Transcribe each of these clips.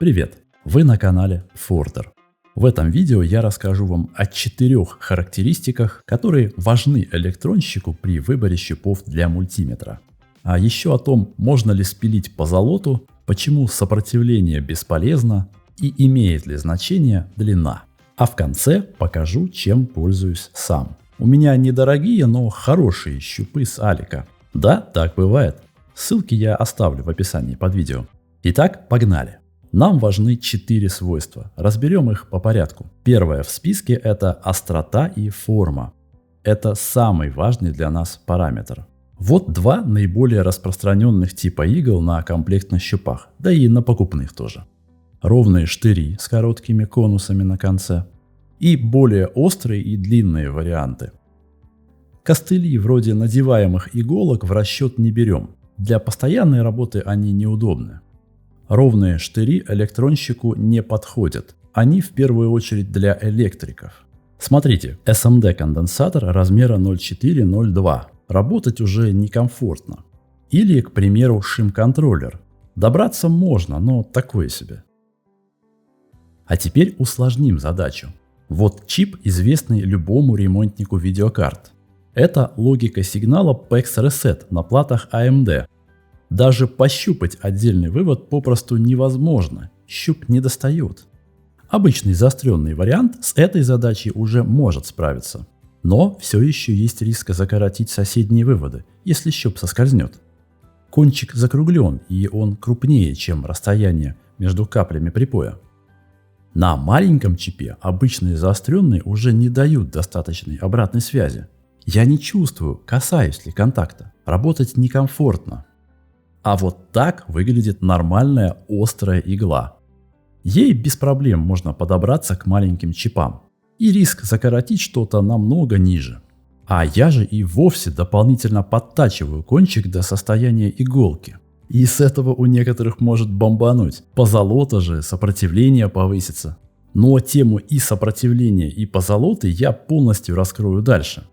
Привет! Вы на канале Forder. В этом видео я расскажу вам о 4 характеристиках, которые важны электронщику при выборе щупов для мультиметра. А еще о том, можно ли спилить позолоту, почему сопротивление бесполезно и имеет ли значение длина. А в конце покажу, чем пользуюсь сам. У меня недорогие, но хорошие щупы с Алика. Да, так бывает. Ссылки я оставлю в описании под видео. Итак, погнали. Нам важны 4 свойства. Разберем их по порядку. Первое в списке – это острота и форма. Это самый важный для нас параметр. Вот два наиболее распространенных типа игл на комплектных щупах, да и на покупных тоже. Ровные штыри с короткими конусами на конце и более острые и длинные варианты. Костыли вроде надеваемых иголок в расчет не берем. Для постоянной работы они неудобны. Ровные штыри электронщику не подходят. Они в первую очередь для электриков. Смотрите, SMD конденсатор размера 0,4-0,2. Работать уже некомфортно. Или, к примеру, шим-контроллер. Добраться можно, но такое себе. А теперь усложним задачу. Вот чип, известный любому ремонтнику видеокарт. Это логика сигнала PAX Reset на платах AMD. Даже пощупать отдельный вывод попросту невозможно, щуп не достает. Обычный заостренный вариант с этой задачей уже может справиться. Но все еще есть риск закоротить соседние выводы, если щуп соскользнет. Кончик закруглен, и он крупнее, чем расстояние между каплями припоя. На маленьком чипе обычные заостренные уже не дают достаточной обратной связи. Я не чувствую, касаюсь ли контакта. Работать некомфортно. А вот так выглядит нормальная острая игла. Ей без проблем можно подобраться к маленьким чипам. И риск закоротить что-то намного ниже. А я же и вовсе дополнительно подтачиваю кончик до состояния иголки. И с этого у некоторых может бомбануть. Позолота же, сопротивление повысится. Но тему и сопротивления, и позолоты я полностью раскрою дальше.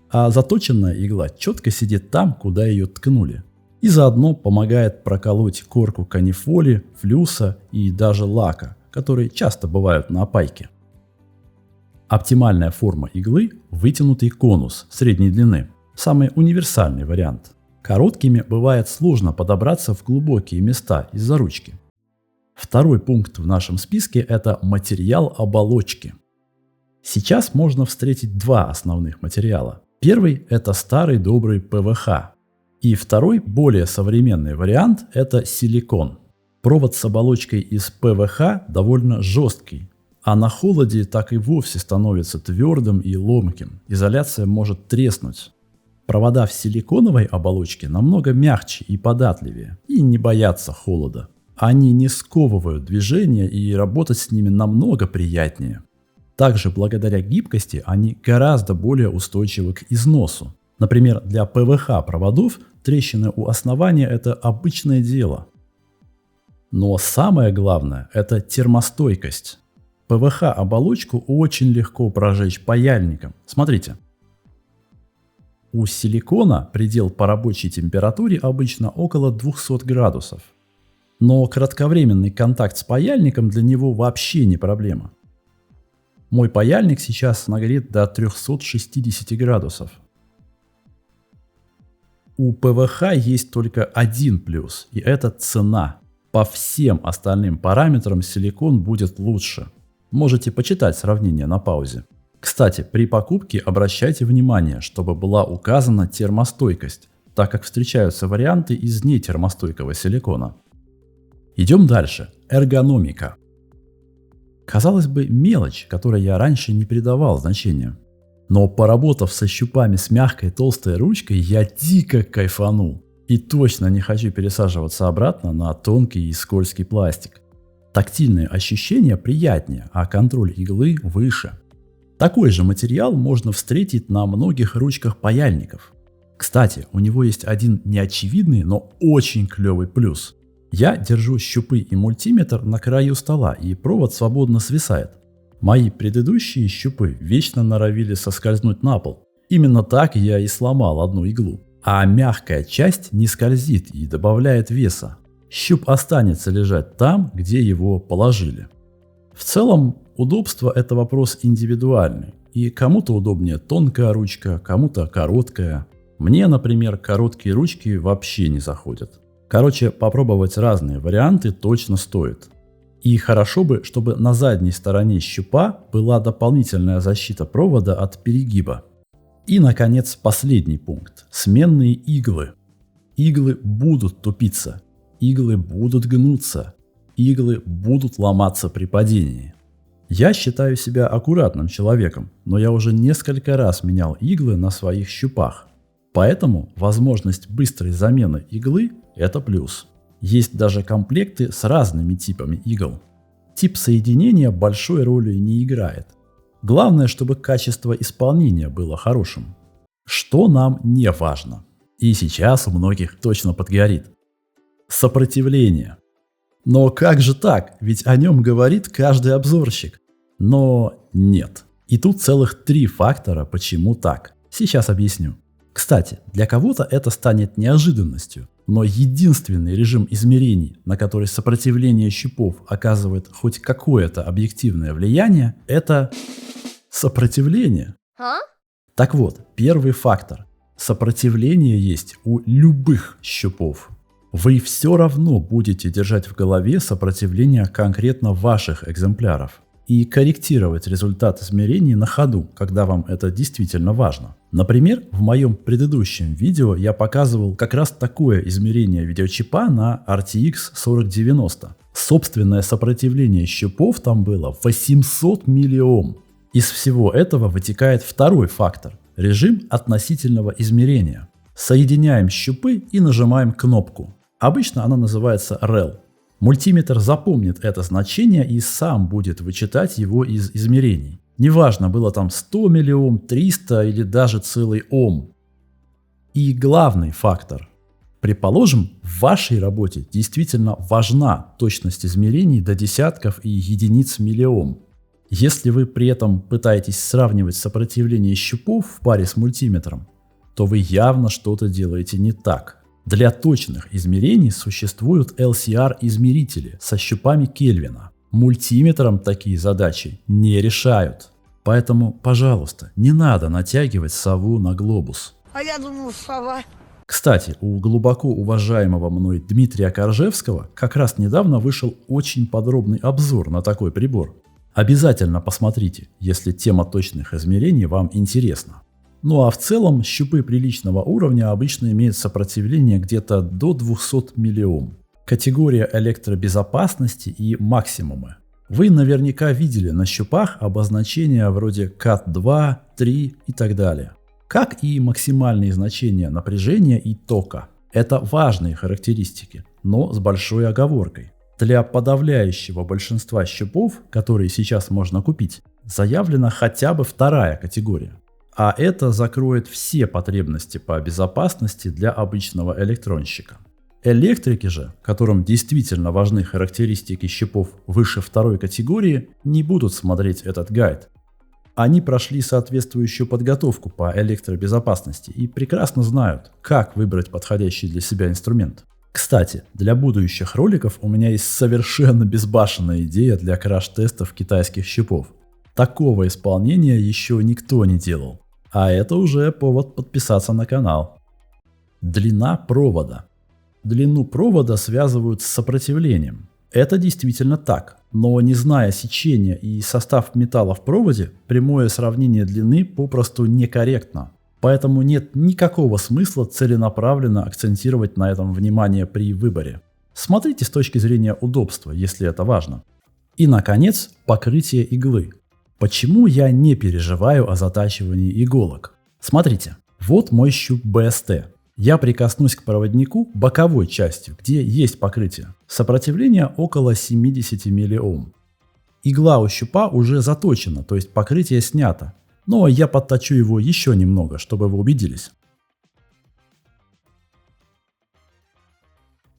А заточенная игла четко сидит там, куда ее ткнули. И заодно помогает проколоть корку канифоли, флюса и даже лака, которые часто бывают на опайке. Оптимальная форма иглы – вытянутый конус средней длины. Самый универсальный вариант. Короткими бывает сложно подобраться в глубокие места из-за ручки. Второй пункт в нашем списке – это материал оболочки. Сейчас можно встретить два основных материала. Первый – это старый добрый ПВХ. И второй, более современный вариант – это силикон. Провод с оболочкой из ПВХ довольно жесткий, а на холоде так и вовсе становится твердым и ломким. Изоляция может треснуть. Провода в силиконовой оболочке намного мягче и податливее, и не боятся холода. Они не сковывают движение, и работать с ними намного приятнее. Также благодаря гибкости они гораздо более устойчивы к износу. Например, для ПВХ проводов трещины у основания – это обычное дело. Но самое главное – это термостойкость. ПВХ-оболочку очень легко прожечь паяльником. Смотрите. У силикона предел по рабочей температуре обычно около 200 градусов. Но кратковременный контакт с паяльником для него вообще не проблема. Мой паяльник сейчас нагрет до 360 градусов. У ПВХ есть только один плюс, и это цена. По всем остальным параметрам силикон будет лучше. Можете почитать сравнение на паузе. Кстати, при покупке обращайте внимание, чтобы была указана термостойкость, так как встречаются варианты из нетермостойкого силикона. Идем дальше. Эргономика. Казалось бы, мелочь, которой я раньше не придавал значения. Но поработав со щупами с мягкой толстой ручкой, я дико кайфанул. И точно не хочу пересаживаться обратно на тонкий и скользкий пластик. Тактильные ощущения приятнее, а контроль иглы выше. Такой же материал можно встретить на многих ручках паяльников. Кстати, у него есть один неочевидный, но очень клевый плюс. Я держу щупы и мультиметр на краю стола, и провод свободно свисает. Мои предыдущие щупы вечно норовили соскользнуть на пол. Именно так я и сломал одну иглу. А мягкая часть не скользит и добавляет веса. щуп останется лежать там, где его положили. В целом, удобство – это вопрос индивидуальный. И кому-то удобнее тонкая ручка, кому-то короткая. Мне, например, короткие ручки вообще не заходят. Короче, попробовать разные варианты точно стоит. И хорошо бы, чтобы на задней стороне щупа была дополнительная защита провода от перегиба. И, наконец, последний пункт. Сменные иглы. Иглы будут тупиться. Иглы будут гнуться. Иглы будут ломаться при падении. Я считаю себя аккуратным человеком, но я уже несколько раз менял иглы на своих щупах. Поэтому возможность быстрой замены иглы – это плюс. Есть даже комплекты с разными типами игл. Тип соединения большой роли не играет. Главное, чтобы качество исполнения было хорошим. Что нам не важно. И сейчас у многих точно подгорит. Сопротивление. Но как же так? Ведь о нем говорит каждый обзорщик. Но нет. И тут целых 3 фактора, почему так. Сейчас объясню. Кстати, для кого-то это станет неожиданностью, но единственный режим измерений, на который сопротивление щупов оказывает хоть какое-то объективное влияние, это сопротивление. Так вот, первый фактор. Сопротивление есть у любых щупов. Вы все равно будете держать в голове сопротивление конкретно ваших экземпляров и корректировать результат измерений на ходу, когда вам это действительно важно. Например, в моем предыдущем видео я показывал как раз такое измерение видеочипа на RTX 4090. Собственное сопротивление щупов там было 800 миллиом. Из всего этого вытекает второй фактор – режим относительного измерения. Соединяем щупы и нажимаем кнопку. Обычно она называется REL. Мультиметр запомнит это значение и сам будет вычитать его из измерений. Неважно, было там 100 миллиом, 300 или даже целый ом. И главный фактор. Предположим, в вашей работе действительно важна точность измерений до десятков и единиц миллиом. Если вы при этом пытаетесь сравнивать сопротивление щупов в паре с мультиметром, то вы явно что-то делаете не так. Для точных измерений существуют LCR-измерители со щупами Кельвина. Мультиметром такие задачи не решают. Поэтому, пожалуйста, не надо натягивать сову на глобус. А я думал, сова. Кстати, у глубоко уважаемого мной Дмитрия Коржевского как раз недавно вышел очень подробный обзор на такой прибор. Обязательно посмотрите, если тема точных измерений вам интересна. Ну а в целом щупы приличного уровня обычно имеют сопротивление где-то до 200 миллиом. Категория электробезопасности и максимумы. Вы наверняка видели на щупах обозначения вроде CAT2, 3 и так далее. Как и максимальные значения напряжения и тока. Это важные характеристики, но с большой оговоркой. Для подавляющего большинства щупов, которые сейчас можно купить, заявлена хотя бы вторая категория. А это закроет все потребности по безопасности для обычного электронщика. Электрики же, которым действительно важны характеристики щупов выше второй категории, не будут смотреть этот гайд. Они прошли соответствующую подготовку по электробезопасности и прекрасно знают, как выбрать подходящий для себя инструмент. Кстати, для будущих роликов у меня есть совершенно безбашенная идея для краш-тестов китайских щупов. Такого исполнения еще никто не делал. А это уже повод подписаться на канал. Длина провода. Длину провода связывают с сопротивлением. Это действительно так. Но не зная сечения и состав металла в проводе, прямое сравнение длины попросту некорректно. Поэтому нет никакого смысла целенаправленно акцентировать на этом внимание при выборе. Смотрите с точки зрения удобства, если это важно. И, наконец, покрытие иглы. Почему я не переживаю о затачивании иголок? Смотрите, вот мой щуп BST. Я прикоснусь к проводнику боковой частью, где есть покрытие. Сопротивление около 70 миллиом. Игла у щупа уже заточена, то есть покрытие снято. Но я подточу его еще немного, чтобы вы убедились.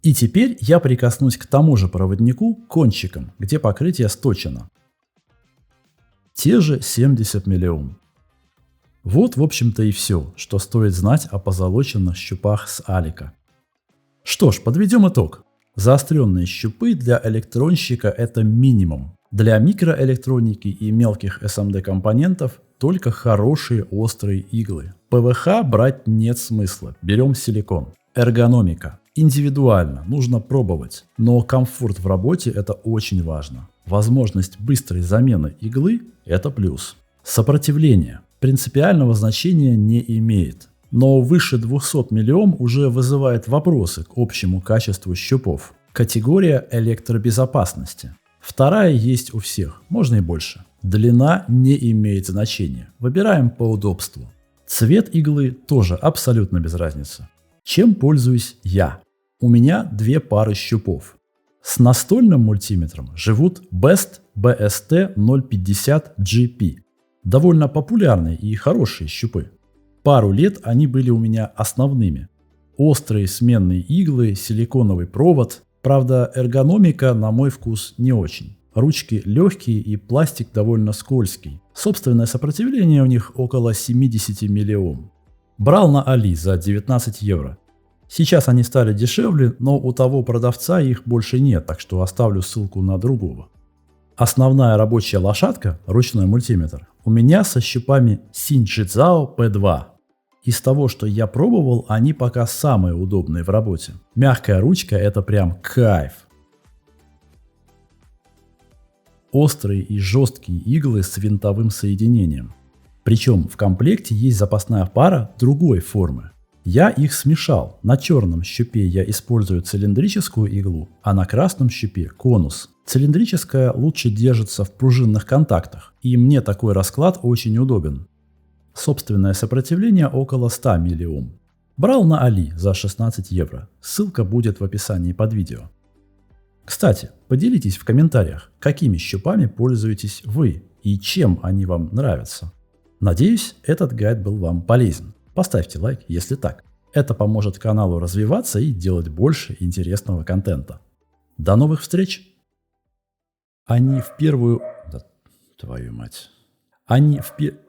И теперь я прикоснусь к тому же проводнику кончиком, где покрытие сточено. Те же 70 миллиом. Вот, в общем-то, и все, что стоит знать о позолоченных щупах с Алика. Что ж, подведем итог. Заостренные щупы для электронщика – это минимум. Для микроэлектроники и мелких SMD-компонентов только хорошие острые иглы. ПВХ брать нет смысла, берем силикон. Эргономика. Индивидуально, нужно пробовать, но комфорт в работе – это очень важно. Возможность быстрой замены иглы – это плюс. Сопротивление принципиального значения не имеет, но выше 200 миллиом уже вызывает вопросы к общему качеству щупов. Категория электробезопасности. Вторая есть у всех, можно и больше. Длина не имеет значения, выбираем по удобству. Цвет иглы тоже абсолютно без разницы. Чем пользуюсь я? У меня две пары щупов. С настольным мультиметром живут Best BST 050 GP. Довольно популярные и хорошие щупы. Пару лет они были у меня основными. Острые сменные иглы, силиконовый провод. Правда, эргономика на мой вкус не очень. Ручки легкие и пластик довольно скользкий. Собственное сопротивление у них около 70 миллиом. Брал на Али за 19 евро. Сейчас они стали дешевле, но у того продавца их больше нет, так что оставлю ссылку на другого. Основная рабочая лошадка, ручной мультиметр, у меня со щупами Синьчжизао P2. Из того, что я пробовал, они пока самые удобные в работе. Мягкая ручка – это прям кайф. Острые и жесткие иглы с винтовым соединением. Причем в комплекте есть запасная пара другой формы. Я их смешал. На черном щупе я использую цилиндрическую иглу, а на красном щупе конус. Цилиндрическая лучше держится в пружинных контактах, и мне такой расклад очень удобен. Собственное сопротивление около 100 миллиом. Брал на Али за 16 евро. Ссылка будет в описании под видео. Кстати, поделитесь в комментариях, какими щупами пользуетесь вы и чем они вам нравятся. Надеюсь, этот гайд был вам полезен. Поставьте лайк, если так. Это поможет каналу развиваться и делать больше интересного контента. До новых встреч! Они в первую... Да, твою мать. Они в первую...